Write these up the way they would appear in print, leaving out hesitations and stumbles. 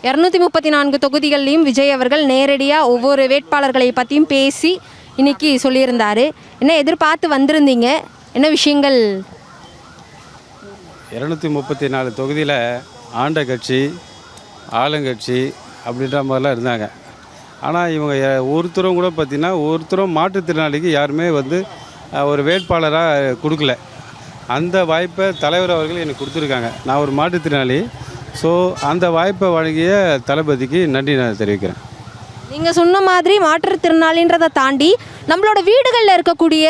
234 தொகுதிகள்லையும் விஜய் அவர்கள் நேரடியாக ஒவ்வொரு வேட்பாளர்களை பற்றியும் பேசி இன்னைக்கு சொல்லியிருந்தார். என்ன எதிர்பார்த்து வந்திருந்தீங்க, என்ன விஷயங்கள்? 234 தொகுதியில் ஆண்ட கட்சி, ஆளுங்கட்சி அப்படின்ற மாதிரிலாம் இருந்தாங்க. ஆனால் இவங்க ஒருத்தரும் கூட பார்த்திங்கன்னா ஒருத்தரும் மாற்றுத்திறனாளிக்கு யாருமே ஒரு வேட்பாளராக கொடுக்கல. அந்த வாய்ப்பை தலைவர் அவர்கள் எனக்கு கொடுத்துருக்காங்க. நான் ஒரு மாற்றுத்திறனாளி. ஸோ அந்த வாய்ப்பை வழங்கிய தளபதிக்கு நன்றி நான் தெரிவிக்கிறேன். நீங்கள் சொன்ன மாதிரி மாற்றுத்திறனாளின்றதை தாண்டி நம்மளோட வீடுகளில் இருக்கக்கூடிய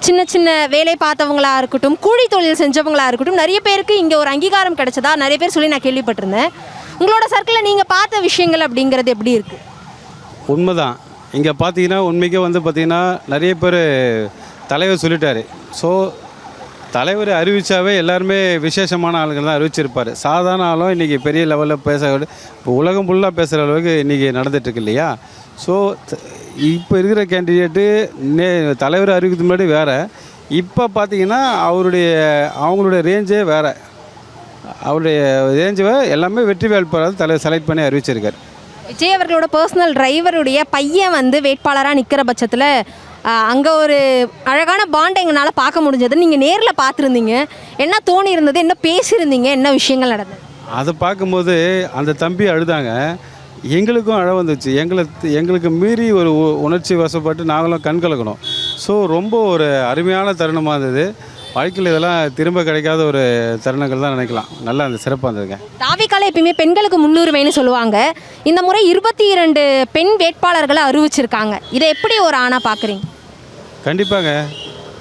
சின்ன சின்ன வேலை பார்த்தவங்களா இருக்கட்டும், கூலி தொழில் செஞ்சவங்களா இருக்கட்டும், நிறைய பேருக்கு இங்கே ஒரு அங்கீகாரம் கிடைச்சதா நிறைய பேர் சொல்லி நான் கேள்விப்பட்டிருந்தேன். உங்களோட சர்க்கிளில் நீங்கள் பார்த்த விஷயங்கள் அப்படிங்கிறது எப்படி இருக்குது? உண்மைதான். இங்கே பார்த்தீங்கன்னா உண்மைக்கே பார்த்திங்கன்னா நிறைய பேர் தலைவர் சொல்லிட்டார். ஸோ தலைவர் அறிவித்தாவே எல்லாருமே விசேஷமான ஆளுங்கள் தான் அறிவிச்சிருப்பார். சாதாரண ஆளும் இன்றைக்கி பெரிய லெவலில் இப்போ உலகம் ஃபுல்லாக பேசுகிற அளவுக்கு இன்றைக்கி நடந்துகிட்ருக்கு இல்லையா? ஸோ இப்போ இருக்கிற கேண்டிடேட்டு தலைவர் அறிவிக்கிறது முன்னாடி வேறு. இப்போ பார்த்திங்கன்னா அவங்களுடைய ரேஞ்சே வேறு. அவருடைய ரேஞ்சை எல்லாமே வெற்றி வேட்பாளர் தலைவர் செலக்ட் பண்ணி அறிவிச்சிருக்கார். விஜய் அவர்களோட பர்சனல் டிரைவருடைய பையன் வேட்பாளராக நிற்கிற பட்சத்தில் அங்கே ஒரு அழகான பாண்டை எங்களால் பார்க்க முடிஞ்சது. நீங்கள் நேரில் பார்த்துருந்தீங்க, என்ன தோணி இருந்தது, என்ன பேசியிருந்தீங்க, என்ன விஷயங்கள் நடந்தது? அதை பார்க்கும்போது அந்த தம்பி அழுதாங்க. எங்களுக்கும் அழ வந்துச்சு. எங்களுக்கு மீறி ஒரு உணர்ச்சி வசப்பட்டு நாங்களும் கண் கலக்கணும். ஸோ ரொம்ப ஒரு அருமையான தருணமாக இருந்தது. வாழ்க்கையில் இதெல்லாம் திரும்ப கிடைக்காத ஒரு தருணங்கள் தான் நினைக்கலாம். நல்லா அந்த சிறப்பாக இருந்ததுங்க. தாவிக்கால எப்பயுமே பெண்களுக்கு முன்னுரிமைன்னு சொல்லுவாங்க. இந்த முறை 22 பெண் வேட்பாளர்களை அறிவிச்சிருக்காங்க. இதை எப்படி ஒரு ஆணாக பார்க்குறீங்க? கண்டிப்பாங்க.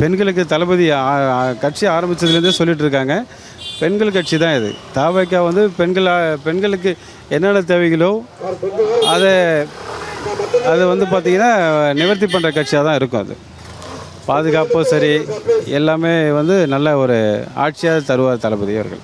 பெண்களுக்கு தளபதி கட்சி ஆரம்பித்ததுலேருந்தே சொல்லிகிட்டு இருக்காங்க. பெண்கள் கட்சி தான் இது. தாவிக்கா பெண்களுக்கு என்னென்ன தேவைகளோ அதை பார்த்திங்கன்னா நிவர்த்தி பண்ணுற கட்சியாக தான் இருக்கும். அது பாதுகாப்பும் சரி, எல்லாமே நல்ல ஒரு ஆட்சியாக தருவார் தளபதி அவர்கள்.